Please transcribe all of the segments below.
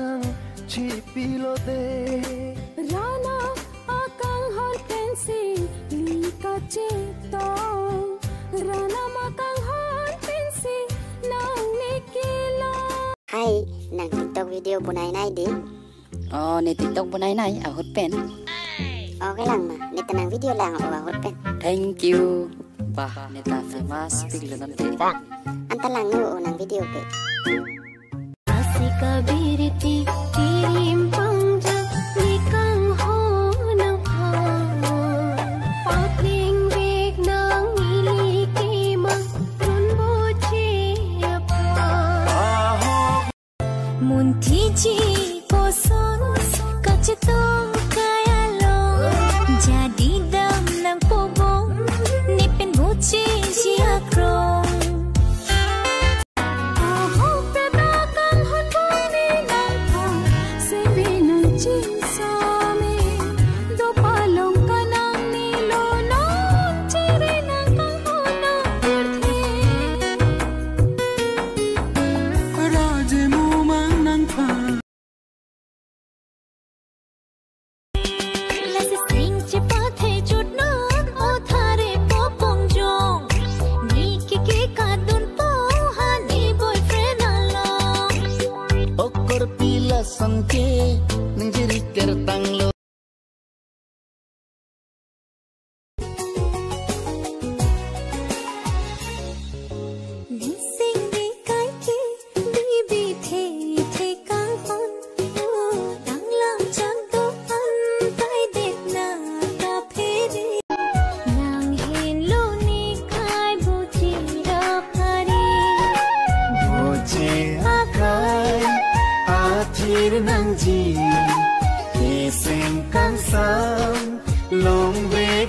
nang chi pilo de rana akang hon pensi lika cetong rana makang hon pensi nang nikilo. Hai, nang TikTok video bunai nai di. Oh, ni TikTok bunai nai hot pen. Oh, cái lần mà, ni tenang video lang hot pen. Thank you. Bah, ni ta famous piglo nanti. Anta lang nang video ke. Asika biriti kirim pangja nikang ho nang ha. Patling vek nang iliki mang run boche apa. Muntiji koson kacetong kaya lo. Jadi dam nang pobong nipin boche siakrong. Sangke menjadi tertang lo. Nising di kaki bibi the kang hon tang lang chang do an tai det na ka phedi nang hin lo ni khai bu chi ra phari Bu chi akai athir nang ji ke seng kang sam long vek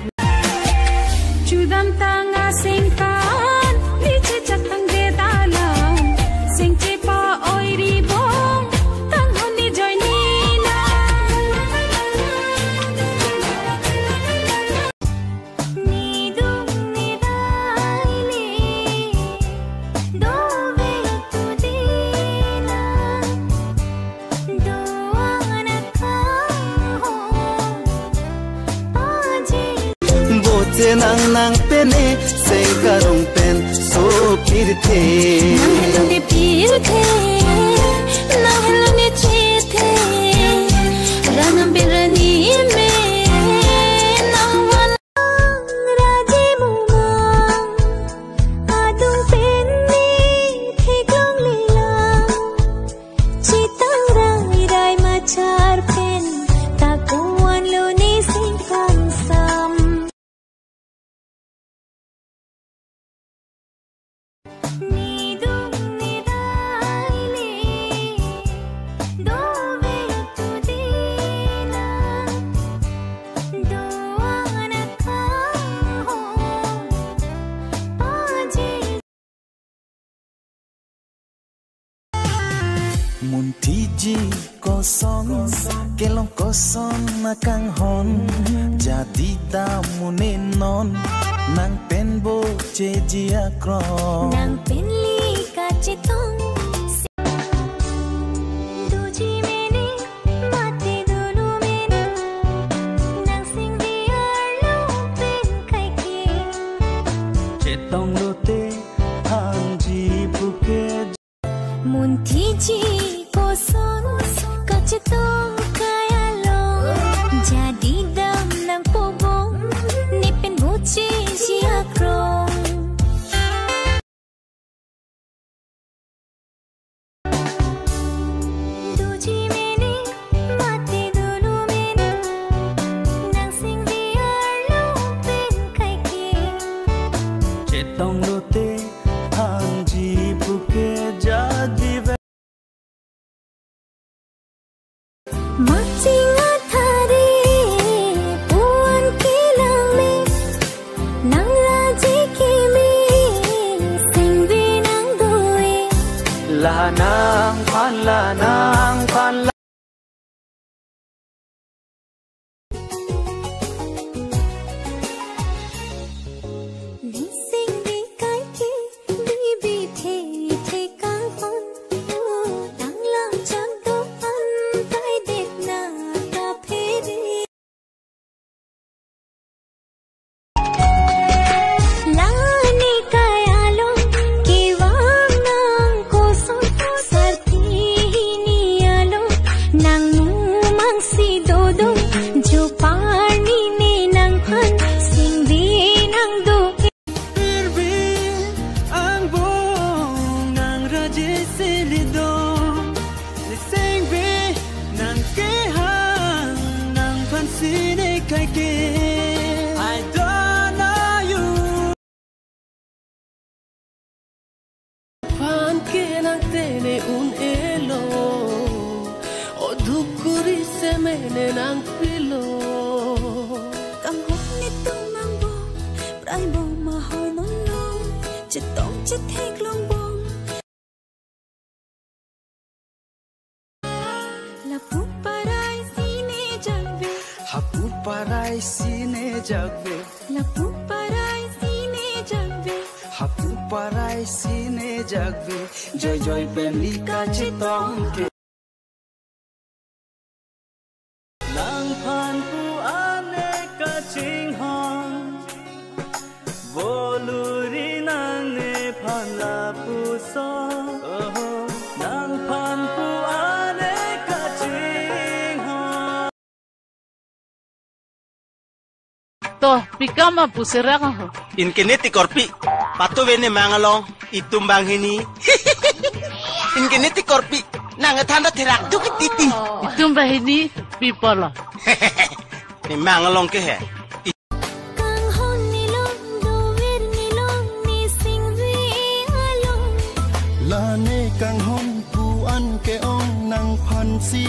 chudam tanga sing kan niche chatang de dalam sing che pa oi ri bong tang hon ni joy ni na ni dung ni dai li do ve tu di na do ana ka ho aji boche nang pene seng karong pen so pirthe nahilone pirthe nahilone chethe ranam birani me nawan raji muma adung penni thegong lila chitang rai rai machar pen takuan lo ni singkang sam. Ni dung ni dai li do ve tu di na do ana ka ho aji Muntiji kosong kelong kosong makang hon jadi damune non nang penbo ceji akron nang penli ka cetong duji mene mati dulu mene nang sing biar lo pen kai ki cetong lote hanji buke muntiji koson ka cetong kaya lo jadi dam nang pobong nipin boche siakrong duji mene mati dulu mene nang sing biar lo pen kai ki cetong lote hanji buke jadi Macing athari puan kilang me nang raji kimi sing binang doi lanang pan nising di kaki bibi the kang hon tang lang chang do an nang nu mang si do do jo pani ne nang phan sing vi nang do फिर भी ang bong nang raje se lido sing vi nang ke hang nang phan si ne kai ke I don't know you phan ke nang te ne un elo o dhukuri se mene nang pilo cầm hút nít tung mang bông prai bông mà hồi non non chết tông chết thét long bông la phút parai sine jagve hapu parai sine jagve la phút parai sine jagve hapu parai sine jagve joy joy belika chitong ke nang phan pu ane ka ching hong voluri nang ne phan la pu so nang phan pu ane ka ching hong to pikama pusera ho Inkiniti korpi patu vene mangalong itumbang hini Inkiniti korpi nang thanda therak dukititi itumbang hini pipola ni mangalong ke he kang hon ni long do ver ni long ni sing vi along la ne kang hon pu an ke ong nang phan si